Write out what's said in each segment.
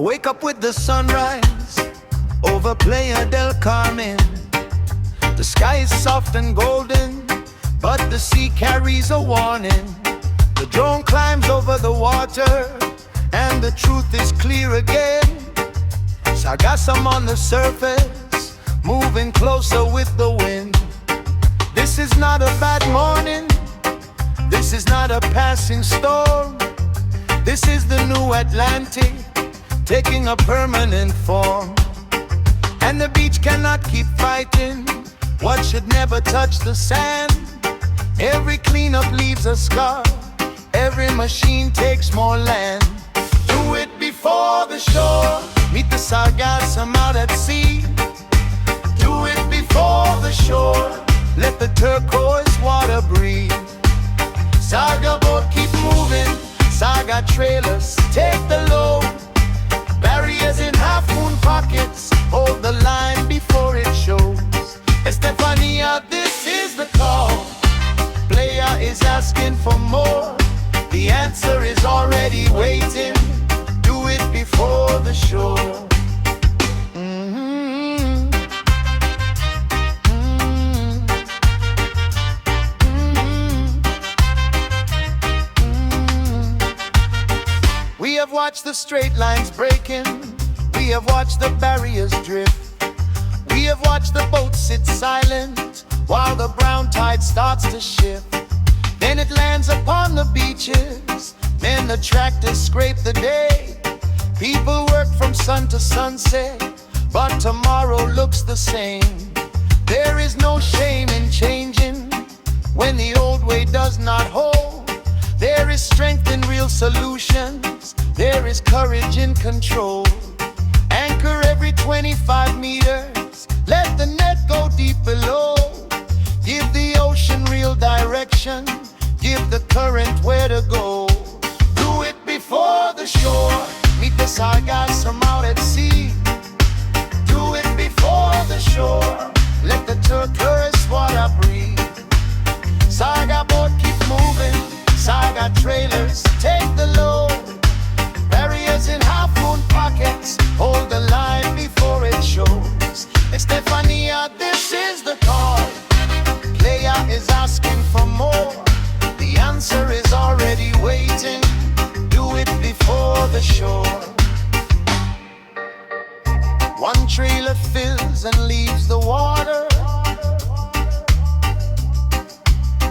wake up with the sunrise over Playa del Carmen. The sky is soft and golden, but the sea carries a warning. The drone climbs over the water, and the truth is clear again. Sargassum on the surface, moving closer with the wind. This is not a bad morning, this is not a passing storm. This is the new Atlantic, taking a permanent form. And the beach cannot keep fighting what should never touch the sand. Every cleanup leaves a scar, every machine takes more land. Do it before the shore, meet the sargassum out at sea. Do it before the shore, let the turquoise water breathe. Sarga boat keep moving, Sarga trailers take the load. Barriers in half-moon pockets hold the line before it shows. Estefania, this is the call. Playa is asking for more. The answer is already waiting. Do it before the shore. We have watched the straight lines breaking, we have watched the barriers drift. We have watched the boat sit silent while the brown tide starts to shift. Then it lands upon the beaches, then the tractors scrape the day. People work from sun to sunset, but tomorrow looks the same. There is no shame in changing when the old way does not hold. There is strength in real solutions, there is courage in control. Anchor every 25 meters, let the net go deep below. Give the ocean real direction, give the current where to go. Do it before the shore, meet the sargassum out at sea. Do it before the shore, let the turquoise water breathe. Sarga boat keep moving, Sarga trailers take the load. Barriers in half-moon pockets hold the line before it shows. Estefania, this is the call. Playa is asking for more. The answer is already waiting. Do it before the shore. One trailer fills and leaves the water.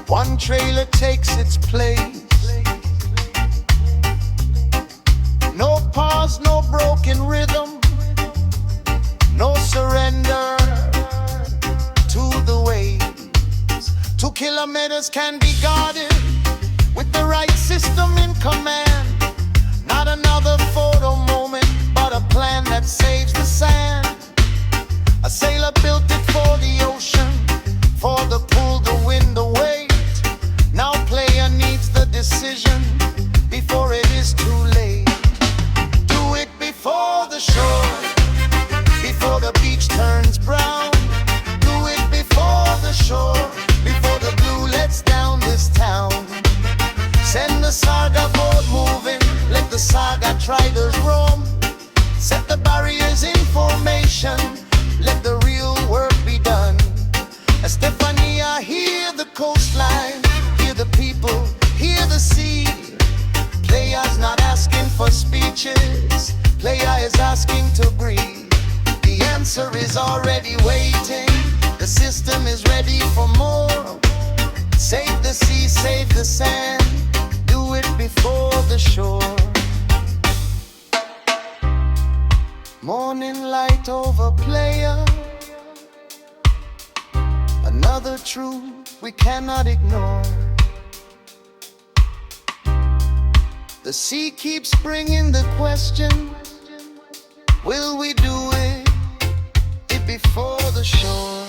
One trailer takes its place. No pause, no broken rhythm, no surrender to the waves. 2 kilometers can be guarded with the right system in command. Not another photo moment, but a plan that saves the sand. A sailor built it for the ocean, for the pull, the wind, the weight. Now Playa needs the decision before it is too late. Do it before the shore, before the beach turns brown. Do it before the shore, before the blue lets down this town. Send the Sarga boat moving, let the Sarga traders roam. Set the barriers in formation, let the real work be done. Estefania, hear the coastline, hear the people, hear the sea. Playa's not asking for speeches, Playa is asking to breathe. The answer is already waiting, the system is ready for more. Save the sea, save the sand, do it before the shore. Morning light over Playa, another truth we cannot ignore. The sea keeps bringing the question, will we do it before the shore?